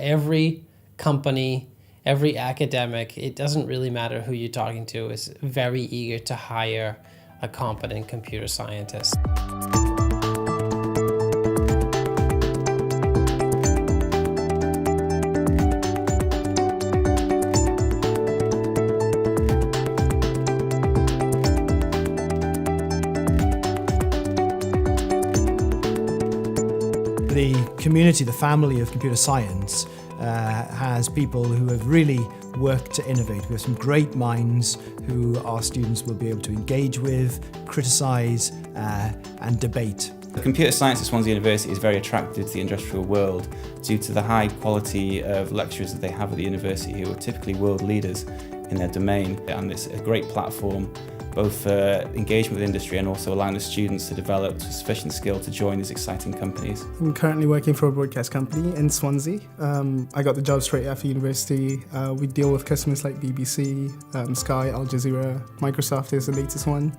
every company, every academic, it doesn't really matter who you're talking to, is very eager to hire a competent computer scientist. The community, the family of computer science has people who have really worked to innovate. We have some great minds who our students will be able to engage with, criticise and debate. The computer science at Swansea University is very attractive to the industrial world due to the high quality of lecturers that they have at the university who are typically world leaders in their domain, and it's a great platform both for engagement with industry and also allowing the students to develop sufficient skill to join these exciting companies. I'm currently working for a broadcast company in Swansea. I got the job straight after university. We deal with customers like BBC, Sky, Al Jazeera, Microsoft is the latest one.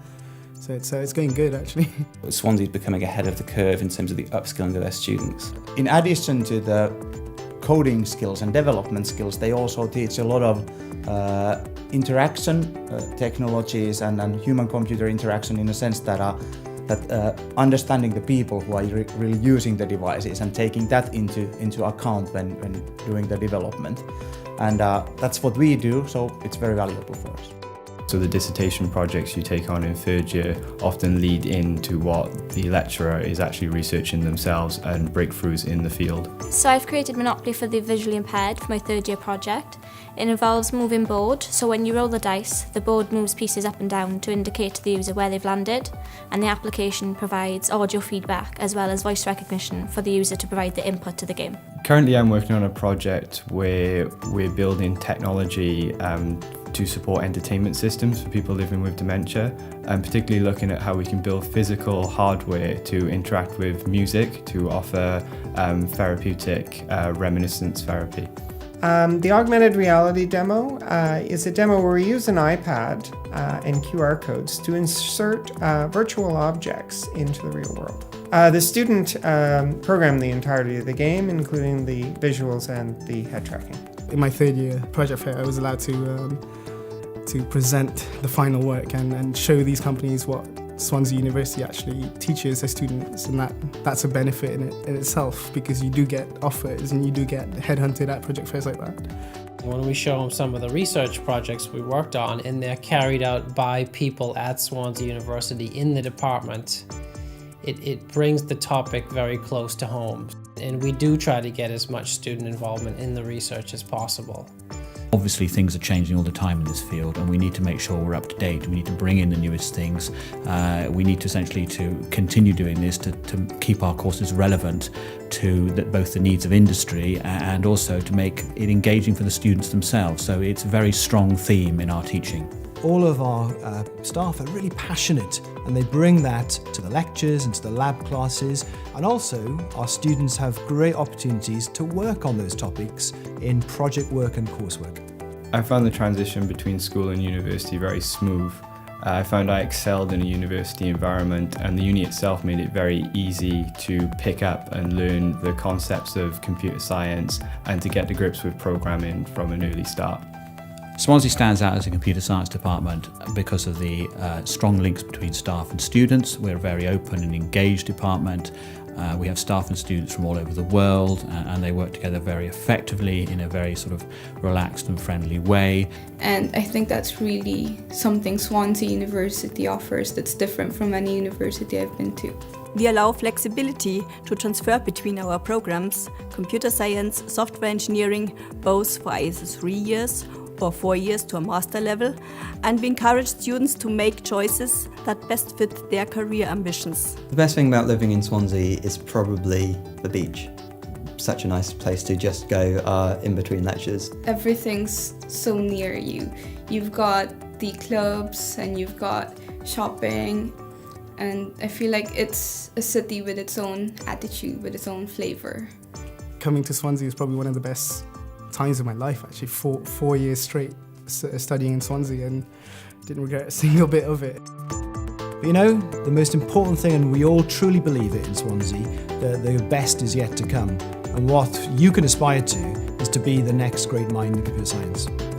So it's going good actually. Swansea is becoming ahead of the curve in terms of the upskilling of their students. In addition to the coding skills and development skills, they also teach a lot of interaction technologies and human-computer interaction, in a sense that understanding the people who are really using the devices and taking that into account when doing the development. And that's what we do, so it's very valuable for us. So the dissertation projects you take on in third year often lead into what the lecturer is actually researching themselves and breakthroughs in the field. So I've created Monopoly for the visually impaired for my third year project. It involves moving board, so when you roll the dice, the board moves pieces up and down to indicate to the user where they've landed, and the application provides audio feedback as well as voice recognition for the user to provide the input to the game. Currently I'm working on a project where we're building technology to support entertainment systems for people living with dementia, and particularly looking at how we can build physical hardware to interact with music to offer therapeutic reminiscence therapy. The augmented reality demo is a demo where we use an iPad and QR codes to insert virtual objects into the real world. The student programmed the entirety of the game, including the visuals and the head tracking. In my third year project fair, I was allowed to present the final work and show these companies what Swansea University actually teaches their students, and that's a benefit in itself, because you do get offers and you do get headhunted at project fairs like that. When we show them some of the research projects we worked on, and they're carried out by people at Swansea University in the department, it brings the topic very close to home. And we do try to get as much student involvement in the research as possible. Obviously things are changing all the time in this field, and we need to make sure we're up to date. We need to bring in the newest things. We need to essentially to continue doing this to keep our courses relevant to both the needs of industry and also to make it engaging for the students themselves. So it's a very strong theme in our teaching. All of our staff are really passionate, and they bring that to the lectures and to the lab classes, and also our students have great opportunities to work on those topics in project work and coursework. I found the transition between school and university very smooth. I found I excelled in a university environment, and the uni itself made it very easy to pick up and learn the concepts of computer science and to get to grips with programming from an early start. Swansea stands out as a computer science department because of the strong links between staff and students. We're a very open and engaged department. We have staff and students from all over the world, and they work together very effectively in a very sort of relaxed and friendly way. And I think that's really something Swansea University offers that's different from any university I've been to. We allow flexibility to transfer between our programs, computer science, software engineering, both for either 3 years or 4 years to a master level, and we encourage students to make choices that best fit their career ambitions. The best thing about living in Swansea is probably the beach. Such a nice place to just go in between lectures. Everything's so near you. You've got the clubs and you've got shopping, and I feel like it's a city with its own attitude, with its own flavour. Coming to Swansea is probably one of the best times of my life, actually. Four years straight studying in Swansea, and didn't regret a single bit of it. But you know, the most important thing, and we all truly believe it in Swansea, the best is yet to come. And what you can aspire to is is to be the next great mind in computer science.